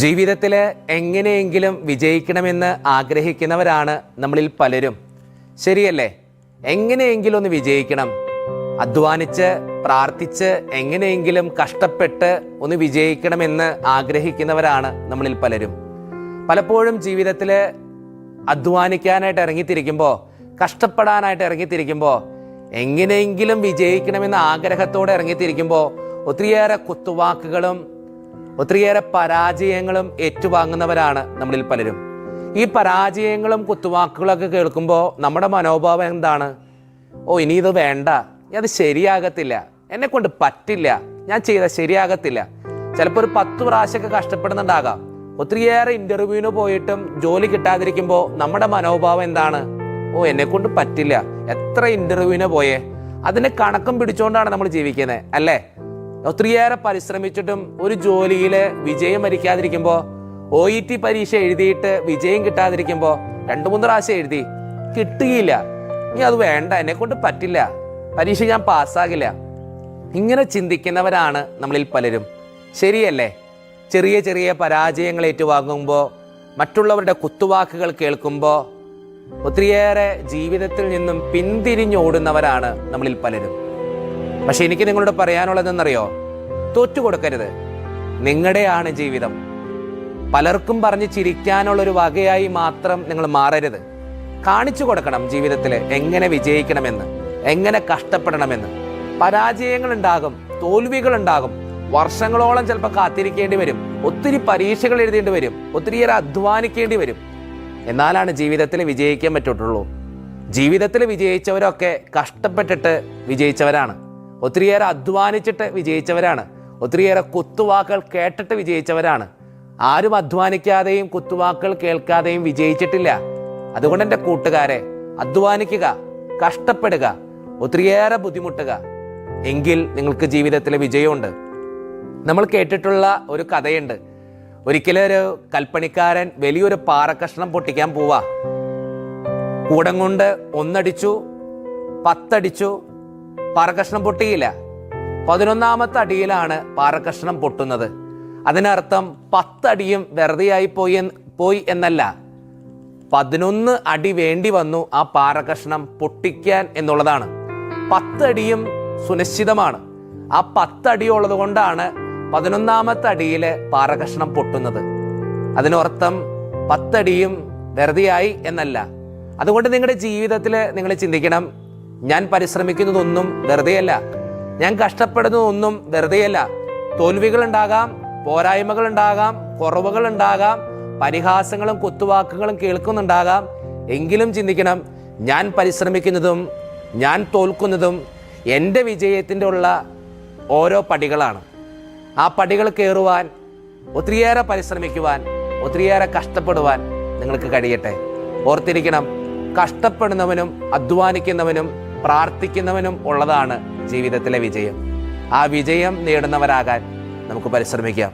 ജീവിതത്തിൽ എങ്ങനെയെങ്കിലും വിജയിക്കണമെന്ന് ആഗ്രഹിക്കുന്നവരാണ് നമ്മളിൽ പലരും. ശരിയല്ലേ? എങ്ങനെയെങ്കിലും ഒന്ന് വിജയിക്കണം, അധ്വാനിച്ച് പ്രാർത്ഥിച്ച് എങ്ങനെയെങ്കിലും കഷ്ടപ്പെട്ട് ഒന്ന് വിജയിക്കണമെന്ന് ആഗ്രഹിക്കുന്നവരാണ് നമ്മളിൽ പലരും. പലപ്പോഴും ജീവിതത്തിൽ അധ്വാനിക്കാനായിട്ട് ഇറങ്ങിത്തിരിക്കുമ്പോൾ, കഷ്ടപ്പെടാനായിട്ട് ഇറങ്ങിത്തിരിക്കുമ്പോൾ, എങ്ങനെയെങ്കിലും വിജയിക്കണമെന്ന ആഗ്രഹത്തോടെ ഇറങ്ങിത്തിരിക്കുമ്പോൾ ഒത്തിരിയേറെ കുത്തുവാക്കുകളും ഒത്തിരിയേറെ പരാജയങ്ങളും ഏറ്റുവാങ്ങുന്നവരാണ് നമ്മളിൽ പലരും. ഈ പരാജയങ്ങളും കുത്തുവാക്കുകളൊക്കെ കേൾക്കുമ്പോൾ നമ്മുടെ മനോഭാവം എന്താണ്? ഇനി ഇത് വേണ്ട, അത് ശരിയാകത്തില്ല, എന്നെ കൊണ്ട് പറ്റില്ല, ഞാൻ ചെയ്ത ശരിയാകത്തില്ല. ചിലപ്പോൾ ഒരു 10 പ്രാവശ്യമൊക്കെ കഷ്ടപ്പെടുന്നുണ്ടാകാം. ഒത്തിരിയേറെ ഇന്റർവ്യൂവിന് പോയിട്ടും ജോലി കിട്ടാതിരിക്കുമ്പോൾ നമ്മുടെ മനോഭാവം എന്താണ്? എന്നെ കൊണ്ട് പറ്റില്ല, എത്ര ഇന്റർവ്യൂവിന് പോയേ, അതിന്റെ കണക്കും പിടിച്ചുകൊണ്ടാണ് നമ്മൾ ജീവിക്കുന്നത്, അല്ലേ? ഒത്തിരിയേറെ പരിശ്രമിച്ചിട്ടും ഒരു ജോലിയിൽ വിജയം വരിക്കാതിരിക്കുമ്പോൾ, OET പരീക്ഷ എഴുതിയിട്ട് വിജയം കിട്ടാതിരിക്കുമ്പോൾ 2-3 പ്രാവശ്യം എഴുതി, കിട്ടുകയില്ല, ഇനി അത് വേണ്ട, എന്നെ കൊണ്ട് പറ്റില്ല, പരീക്ഷ ഞാൻ പാസ്സാകില്ല. ഇങ്ങനെ ചിന്തിക്കുന്നവരാണ് നമ്മളിൽ പലരും. ശരിയല്ലേ? ചെറിയ ചെറിയ പരാജയങ്ങൾ ഏറ്റുവാങ്ങുമ്പോൾ, മറ്റുള്ളവരുടെ കുത്തുവാക്കുകൾ കേൾക്കുമ്പോൾ ഒത്തിരിയേറെ ജീവിതത്തിൽ നിന്നും പിന്തിരിഞ്ഞോടുന്നവരാണ് നമ്മളിൽ പലരും. പക്ഷെ എനിക്ക് നിങ്ങളോട് പറയാനുള്ളതെന്നറിയോ? തോറ്റുകൊടുക്കരുത്. നിങ്ങളുടെയാണ് ജീവിതം. പലർക്കും പറഞ്ഞ് ചിരിക്കാനുള്ളൊരു വകയായി മാത്രം നിങ്ങൾ മാറരുത്. കാണിച്ചു കൊടുക്കണം ജീവിതത്തിൽ എങ്ങനെ വിജയിക്കണമെന്ന്, എങ്ങനെ കഷ്ടപ്പെടണമെന്ന്. പരാജയങ്ങൾ ഉണ്ടാകും, തോൽവികൾ ഉണ്ടാകും, വർഷങ്ങളോളം ചിലപ്പോൾ കാത്തിരിക്കേണ്ടി വരും, ഒത്തിരി പരീക്ഷകൾ എഴുതേണ്ടി വരും, ഒത്തിരിയേറെ അധ്വാനിക്കേണ്ടി വരും. എന്നാലാണ് ജീവിതത്തിൽ വിജയിക്കാൻ പറ്റുള്ളൂ. ജീവിതത്തിൽ വിജയിച്ചവരൊക്കെ കഷ്ടപ്പെട്ടിട്ട് വിജയിച്ചവരാണ്, ഒത്തിരിയേറെ അധ്വാനിച്ചിട്ട് വിജയിച്ചവരാണ്, ഒത്തിരിയേറെ കുത്തുവാക്കുകൾ കേട്ടിട്ട് വിജയിച്ചവരാണ്. ആരും അധ്വാനിക്കാതെയും കുത്തുവാക്കുകൾ കേൾക്കാതെയും വിജയിച്ചിട്ടില്ല. അതുകൊണ്ട് എൻ്റെ കൂട്ടുകാരെ, അധ്വാനിക്കുക, കഷ്ടപ്പെടുക, ഒത്തിരിയേറെ ബുദ്ധിമുട്ടുക, എങ്കിൽ നിങ്ങൾക്ക് ജീവിതത്തിലെ വിജയമുണ്ട്. നമ്മൾ കേട്ടിട്ടുള്ള ഒരു കഥയുണ്ട്. ഒരിക്കലൊരു കൽപ്പണിക്കാരൻ വലിയൊരു പാറക്കഷ്ണം പൊട്ടിക്കാൻ പോവാ. കൂടം കൊണ്ട് 1 അടിച്ചു, 10 അടിച്ചു, പാറക്കഷ്ണം പൊട്ടിയില്ല. 11ാമത്തെ അടിയിലാണ് പാറക്കഷ്ണം പൊട്ടുന്നത്. അതിനർത്ഥം 10 അടിയും വെറുതെയായി പോയി എന്നല്ല, 11 അടി വേണ്ടി വന്നു ആ പാറക്കഷ്ണം പൊട്ടിക്കാൻ എന്നുള്ളതാണ്. 10 അടിയും സുനിശ്ചിതമാണ്. ആ 10 അടിയുള്ളത് കൊണ്ടാണ് 11ാമത്തെ അടിയിൽ പാറകഷ്ണം പൊട്ടുന്നത്. അതിനർത്ഥം 10 അടിയും വെറുതെയായി എന്നല്ല. അതുകൊണ്ട് നിങ്ങളുടെ ജീവിതത്തിൽ നിങ്ങൾ ചിന്തിക്കണം, ഞാൻ പരിശ്രമിക്കുന്നതൊന്നും വെറുതെയല്ല, ഞാൻ കഷ്ടപ്പെടുന്നതൊന്നും വെറുതെയല്ല. തോൽവികൾ ഉണ്ടാകാം, പോരായ്മകൾ ഉണ്ടാകാം, കുറവുകൾ ഉണ്ടാകാം, പരിഹാസങ്ങളും കുത്തുവാക്കുകളും കേൾക്കുന്നുണ്ടാകാം. എങ്കിലും ചിന്തിക്കണം, ഞാൻ പരിശ്രമിക്കുന്നതും ഞാൻ തോൽക്കുന്നതും എൻ്റെ വിജയത്തിൻ്റെ ഉള്ള ഓരോ പടികളാണ്. ആ പടികൾ കയറുവാൻ, ഒത്തിരിയേറെ പരിശ്രമിക്കുവാൻ, ഒത്തിരിയേറെ കഷ്ടപ്പെടുവാൻ നിങ്ങൾക്ക് കഴിയട്ടെ. ഓർത്തിരിക്കണം, കഷ്ടപ്പെടുന്നവനും അധ്വാനിക്കുന്നവനും പ്രാർത്ഥിക്കുന്നവനും ഉള്ളതാണ് ജീവിതത്തിലെ വിജയം. ആ വിജയം നേടുന്നവരാകാൻ നമുക്ക് പരിശ്രമിക്കാം.